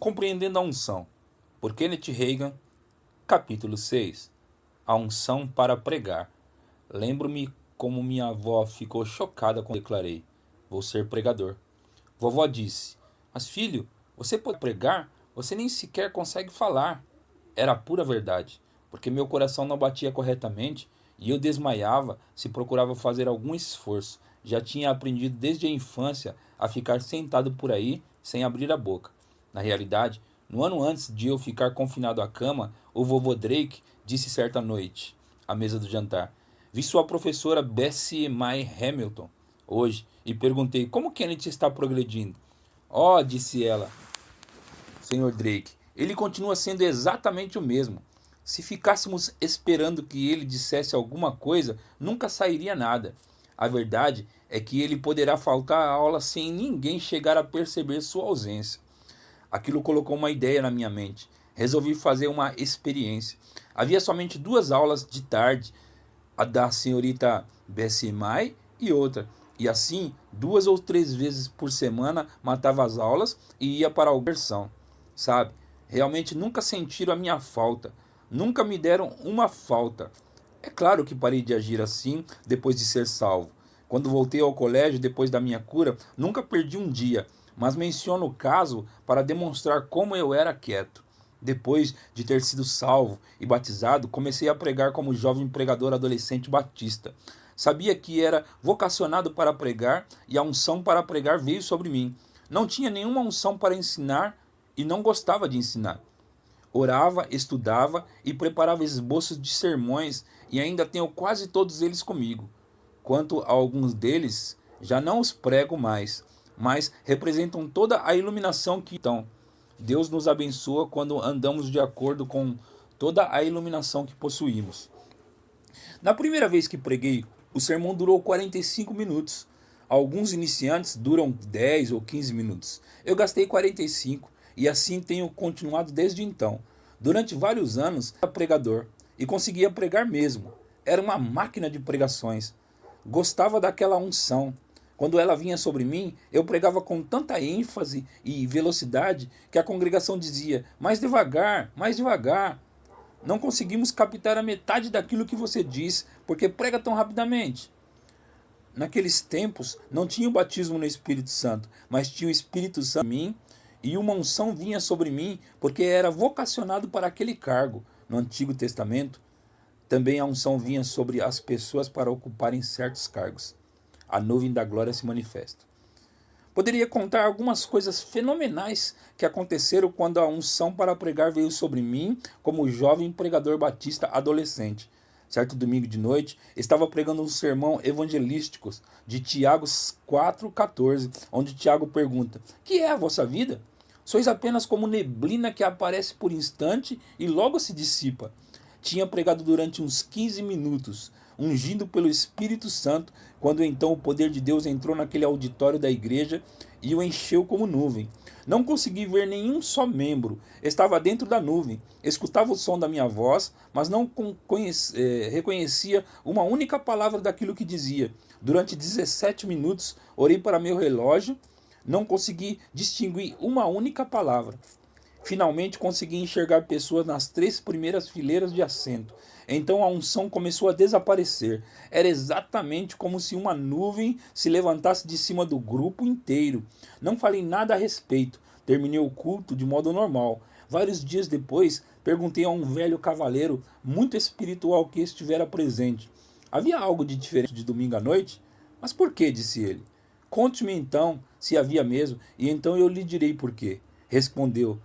Compreendendo a unção, por Kenneth Hagin, capítulo 6. A unção para pregar. Lembro-me como minha avó ficou chocada quando declarei: vou ser pregador. Vovó disse: mas filho, você pode pregar? Você nem sequer consegue falar. Era a pura verdade, porque meu coração não batia corretamente e eu desmaiava se procurava fazer algum esforço. Já tinha aprendido desde a infância a ficar sentado por aí sem abrir a boca. Na realidade, no ano antes de eu ficar confinado à cama, o vovô Drake disse certa noite, à mesa do jantar: vi sua professora Bessie May Hamilton hoje e perguntei como Kenneth está progredindo. Oh, disse ela, Sr. Drake, ele continua sendo exatamente o mesmo. Se ficássemos esperando que ele dissesse alguma coisa, nunca sairia nada. A verdade é que ele poderá faltar à aula sem ninguém chegar a perceber sua ausência. Aquilo colocou uma ideia na minha mente. Resolvi fazer uma experiência. Havia somente 2 aulas de tarde, a da senhorita Bessie May e outra. E assim, 2 ou 3 vezes por semana matava as aulas e ia para a diversão. Sabe, realmente nunca sentiram a minha falta. Nunca me deram uma falta. É claro que parei de agir assim depois de ser salvo. Quando voltei ao colégio depois da minha cura, nunca perdi um dia, mas menciono o caso para demonstrar como eu era quieto. Depois de ter sido salvo e batizado, comecei a pregar como jovem pregador adolescente batista. Sabia que era vocacionado para pregar e a unção para pregar veio sobre mim. Não tinha nenhuma unção para ensinar e não gostava de ensinar. Orava, estudava e preparava esboços de sermões e ainda tenho quase todos eles comigo. Quanto a alguns deles, já não os prego mais, mas representam toda a iluminação que então Deus nos abençoa quando andamos de acordo com toda a iluminação que possuímos. Na primeira vez que preguei, o sermão durou 45 minutos. Alguns iniciantes duram 10 ou 15 minutos. Eu gastei 45 e assim tenho continuado desde então. Durante vários anos, era pregador e conseguia pregar mesmo. Era uma máquina de pregações. Gostava daquela unção. Quando ela vinha sobre mim, eu pregava com tanta ênfase e velocidade que a congregação dizia: mais devagar, mais devagar. Não conseguimos captar a metade daquilo que você diz, porque prega tão rapidamente. Naqueles tempos, não tinha o batismo no Espírito Santo, mas tinha o Espírito Santo em mim, e uma unção vinha sobre mim, porque era vocacionado para aquele cargo. No Antigo Testamento, também a unção vinha sobre as pessoas para ocuparem certos cargos. A nuvem da glória se manifesta. Poderia contar algumas coisas fenomenais que aconteceram quando a unção para pregar veio sobre mim como jovem pregador batista adolescente. Certo domingo de noite, estava pregando um sermão evangelístico de Tiago 4,14, onde Tiago pergunta: que é a vossa vida? Sois apenas como neblina que aparece por instante e logo se dissipa. Tinha pregado durante uns 15 minutos, ungido pelo Espírito Santo, quando então o poder de Deus entrou naquele auditório da igreja e o encheu como nuvem. Não consegui ver nenhum só membro, estava dentro da nuvem, escutava o som da minha voz, mas não reconhecia uma única palavra daquilo que dizia. Durante 17 minutos, orei para meu relógio, não consegui distinguir uma única palavra. Finalmente consegui enxergar pessoas nas 3 primeiras fileiras de assento. Então a unção começou a desaparecer. Era exatamente como se uma nuvem se levantasse de cima do grupo inteiro. Não falei nada a respeito. Terminei o culto de modo normal. Vários dias depois, perguntei a um velho cavaleiro muito espiritual que estivera presente: havia algo de diferente de domingo à noite? Mas por quê? Disse ele. Conte-me então se havia mesmo, e então eu lhe direi por quê. Respondeu: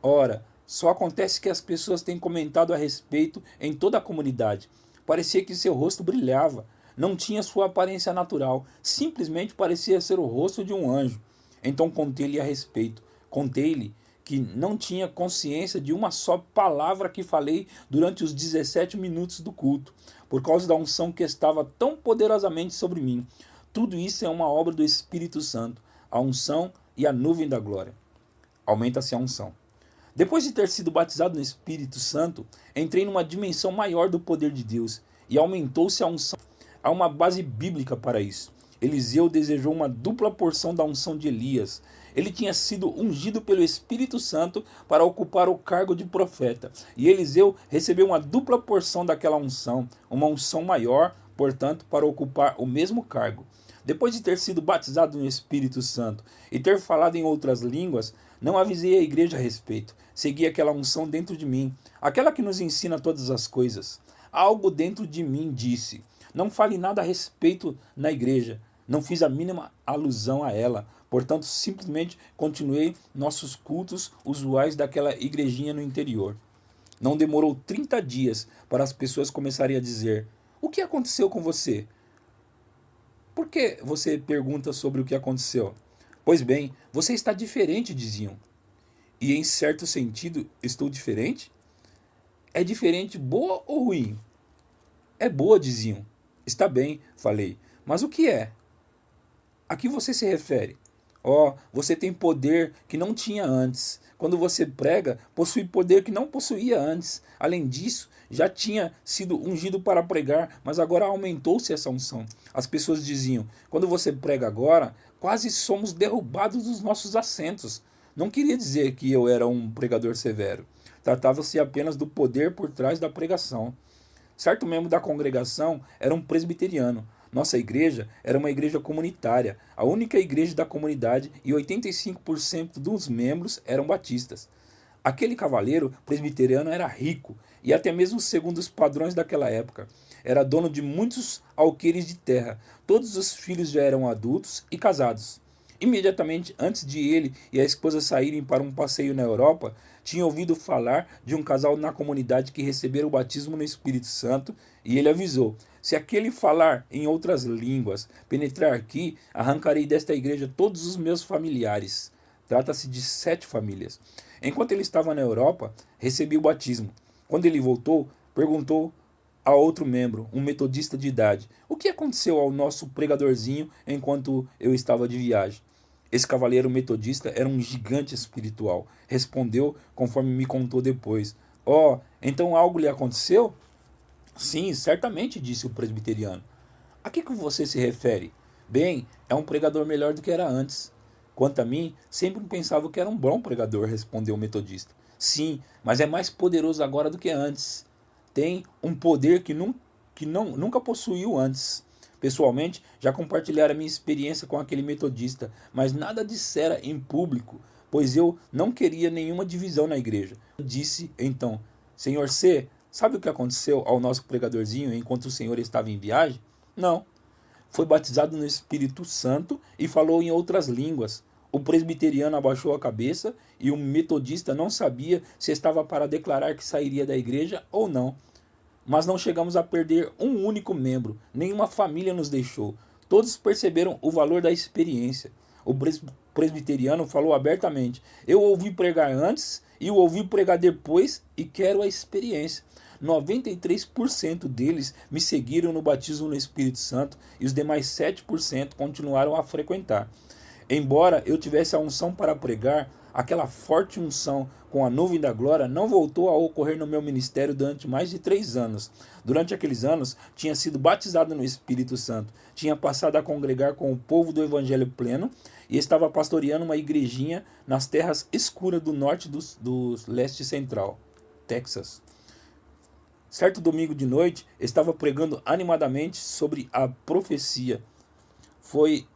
ora, só acontece que as pessoas têm comentado a respeito em toda a comunidade. Parecia que seu rosto brilhava. Não tinha sua aparência natural. Simplesmente parecia ser o rosto de um anjo. Então contei-lhe a respeito. Contei-lhe que não tinha consciência de uma só palavra que falei durante os 17 minutos do culto, por causa da unção que estava tão poderosamente sobre mim. Tudo isso é uma obra do Espírito Santo, a unção e a nuvem da glória. Aumenta-se a unção. Depois de ter sido batizado no Espírito Santo, entrei numa dimensão maior do poder de Deus e aumentou-se a unção. Há uma base bíblica para isso. Eliseu desejou uma dupla porção da unção de Elias. Ele tinha sido ungido pelo Espírito Santo para ocupar o cargo de profeta. E Eliseu recebeu uma dupla porção daquela unção, uma unção maior, portanto, para ocupar o mesmo cargo. Depois de ter sido batizado no Espírito Santo e ter falado em outras línguas, não avisei a igreja a respeito. Segui aquela unção dentro de mim, aquela que nos ensina todas as coisas. Algo dentro de mim disse: não fale nada a respeito na igreja. Não fiz a mínima alusão a ela. Portanto, simplesmente continuei nossos cultos usuais daquela igrejinha no interior. Não demorou 30 dias para as pessoas começarem a dizer: o que aconteceu com você? Por que você pergunta sobre o que aconteceu? Pois bem, você está diferente, diziam. E em certo sentido, estou diferente? É diferente boa ou ruim? É boa, diziam. Está bem, falei. Mas o que é? A que você se refere? Você tem poder que não tinha antes. Quando você prega, possui poder que não possuía antes. Além disso, já tinha sido ungido para pregar, mas agora aumentou-se essa unção. As pessoas diziam: quando você prega agora, quase somos derrubados dos nossos assentos. Não queria dizer que eu era um pregador severo. Tratava-se apenas do poder por trás da pregação. Certo membro da congregação era um presbiteriano. Nossa igreja era uma igreja comunitária, a única igreja da comunidade, e 85% dos membros eram batistas. Aquele cavaleiro presbiteriano era rico, e até mesmo segundo os padrões daquela época. Era dono de muitos alqueires de terra. Todos os filhos já eram adultos e casados. Imediatamente antes de ele e a esposa saírem para um passeio na Europa, tinha ouvido falar de um casal na comunidade que receberam o batismo no Espírito Santo, e ele avisou: se aquele falar em outras línguas penetrar aqui, arrancarei desta igreja todos os meus familiares. Trata-se de 7 famílias. Enquanto ele estava na Europa, recebi o batismo. Quando ele voltou, perguntou a outro membro, um metodista de idade: o que aconteceu ao nosso pregadorzinho enquanto eu estava de viagem? Esse cavaleiro metodista era um gigante espiritual. Respondeu conforme me contou depois: então algo lhe aconteceu? Sim, certamente, disse o presbiteriano. A que você se refere? Bem, é um pregador melhor do que era antes. Quanto a mim, sempre pensava que era um bom pregador, respondeu o metodista. Sim, mas é mais poderoso agora do que antes. Tem um poder que nunca possuiu antes. Pessoalmente, já compartilhara minha experiência com aquele metodista, mas nada dissera em público, pois eu não queria nenhuma divisão na igreja. Eu disse então: Senhor C., sabe o que aconteceu ao nosso pregadorzinho enquanto o senhor estava em viagem? Não. Foi batizado no Espírito Santo e falou em outras línguas. O presbiteriano abaixou a cabeça e o metodista não sabia se estava para declarar que sairia da igreja ou não. Mas não chegamos a perder um único membro, nenhuma família nos deixou. Todos perceberam o valor da experiência. O presbiteriano falou abertamente: eu ouvi pregar antes e o ouvi pregar depois e quero a experiência. 93% deles me seguiram no batismo no Espírito Santo e os demais 7% continuaram a frequentar. Embora eu tivesse a unção para pregar, aquela forte unção com a nuvem da glória não voltou a ocorrer no meu ministério durante mais de 3 anos. Durante aqueles anos, tinha sido batizado no Espírito Santo, tinha passado a congregar com o povo do Evangelho pleno e estava pastoreando uma igrejinha nas terras escuras do norte do leste central, Texas. Certo domingo de noite, estava pregando animadamente sobre a profecia. Foi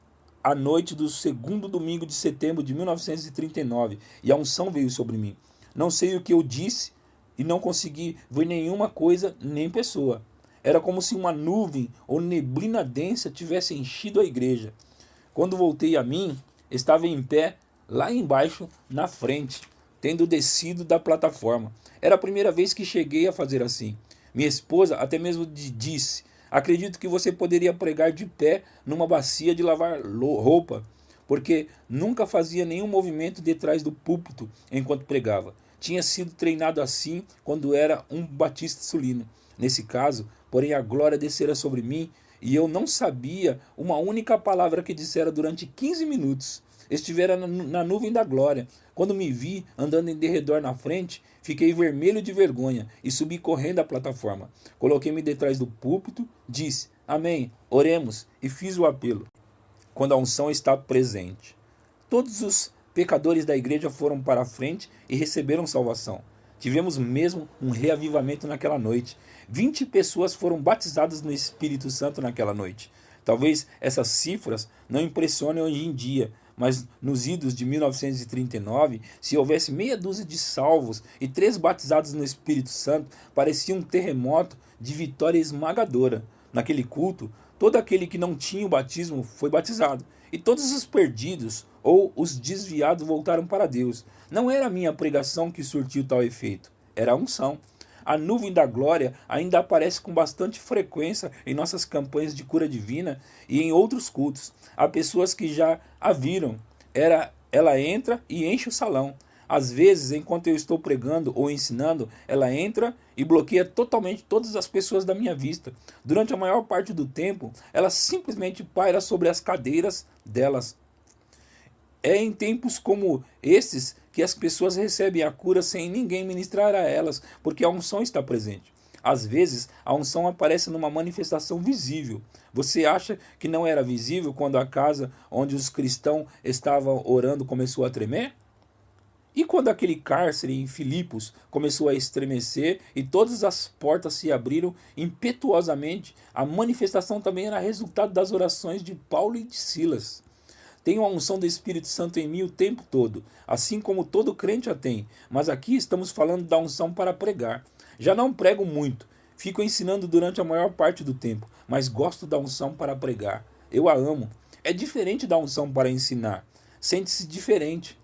a noite do segundo domingo de setembro de 1939, e a unção veio sobre mim. Não sei o que eu disse e não consegui ver nenhuma coisa nem pessoa. Era como se uma nuvem ou neblina densa tivesse enchido a igreja. Quando voltei a mim, estava em pé lá embaixo na frente, tendo descido da plataforma. Era a primeira vez que cheguei a fazer assim. Minha esposa até mesmo disse: acredito que você poderia pregar de pé numa bacia de lavar roupa, porque nunca fazia nenhum movimento detrás do púlpito enquanto pregava. Tinha sido treinado assim quando era um batista sulino. Nesse caso, porém, a glória descera sobre mim e eu não sabia uma única palavra que dissera durante 15 minutos. Estivera na nuvem da glória. Quando me vi andando em derredor na frente, fiquei vermelho de vergonha e subi correndo a plataforma. Coloquei-me detrás do púlpito, disse: amém, oremos, e fiz o apelo. quando a unção está presente. Todos os pecadores da igreja foram para a frente e receberam salvação. Tivemos mesmo um reavivamento naquela noite. 20 pessoas foram batizadas no Espírito Santo naquela noite. Talvez essas cifras não impressionem hoje em dia, mas nos idos de 1939, se houvesse meia dúzia de salvos e 3 batizados no Espírito Santo, parecia um terremoto de vitória esmagadora. Naquele culto, todo aquele que não tinha o batismo foi batizado, e todos os perdidos ou os desviados voltaram para Deus. Não era a minha pregação que surtiu tal efeito, era a unção. A nuvem da glória ainda aparece com bastante frequência em nossas campanhas de cura divina e em outros cultos. Há pessoas que já a viram. Ela entra e enche o salão. Às vezes, enquanto eu estou pregando ou ensinando, ela entra e bloqueia totalmente todas as pessoas da minha vista. Durante a maior parte do tempo, ela simplesmente paira sobre as cadeiras delas. É em tempos como esses que as pessoas recebem a cura sem ninguém ministrar a elas, porque a unção está presente. Às vezes, a unção aparece numa manifestação visível. Você acha que não era visível quando a casa onde os cristãos estavam orando começou a tremer? E quando aquele cárcere em Filipos começou a estremecer e todas as portas se abriram impetuosamente, a manifestação também era resultado das orações de Paulo e de Silas. Tenho a unção do Espírito Santo em mim o tempo todo, assim como todo crente a tem, mas aqui estamos falando da unção para pregar. Já não prego muito, fico ensinando durante a maior parte do tempo, mas gosto da unção para pregar. Eu a amo. É diferente da unção para ensinar. Sente-se diferente.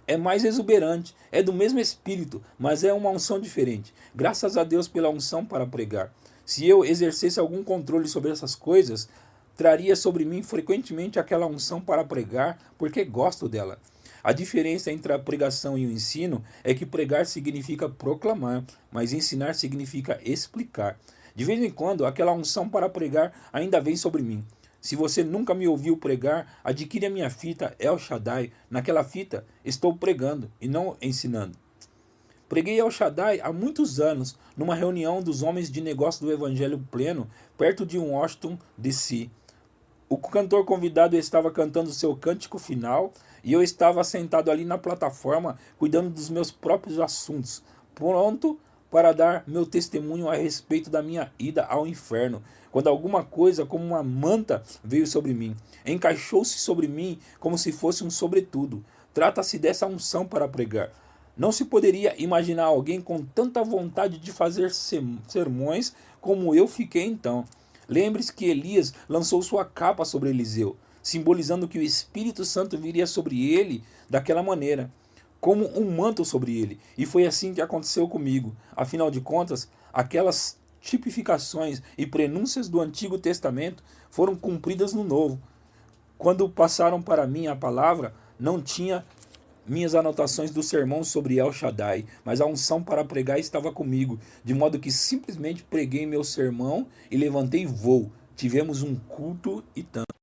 É mais exuberante, é do mesmo Espírito, mas é uma unção diferente. Graças a Deus pela unção para pregar. Se eu exercesse algum controle sobre essas coisas, traria sobre mim frequentemente aquela unção para pregar, porque gosto dela. A diferença entre a pregação e o ensino é que pregar significa proclamar, mas ensinar significa explicar. De vez em quando, aquela unção para pregar ainda vem sobre mim. Se você nunca me ouviu pregar, adquire a minha fita El Shaddai. Naquela fita, estou pregando e não ensinando. Preguei El Shaddai há muitos anos, numa reunião dos homens de negócio do Evangelho Pleno, perto de Washington, D.C. O cantor convidado estava cantando seu cântico final e eu estava sentado ali na plataforma, cuidando dos meus próprios assuntos, pronto para dar meu testemunho a respeito da minha ida ao inferno, quando alguma coisa como uma manta veio sobre mim. Encaixou-se sobre mim como se fosse um sobretudo. Trata-se dessa unção para pregar. Não se poderia imaginar alguém com tanta vontade de fazer sermões como eu fiquei então. Lembre-se que Elias lançou sua capa sobre Eliseu, simbolizando que o Espírito Santo viria sobre ele daquela maneira, como um manto sobre ele. E foi assim que aconteceu comigo. Afinal de contas, aquelas tipificações e prenúncias do Antigo Testamento foram cumpridas no Novo. Quando passaram para mim a palavra, não tinha minhas anotações do sermão sobre El Shaddai, mas a unção para pregar estava comigo, de modo que simplesmente preguei meu sermão e levantei voo. Tivemos um culto e tanto.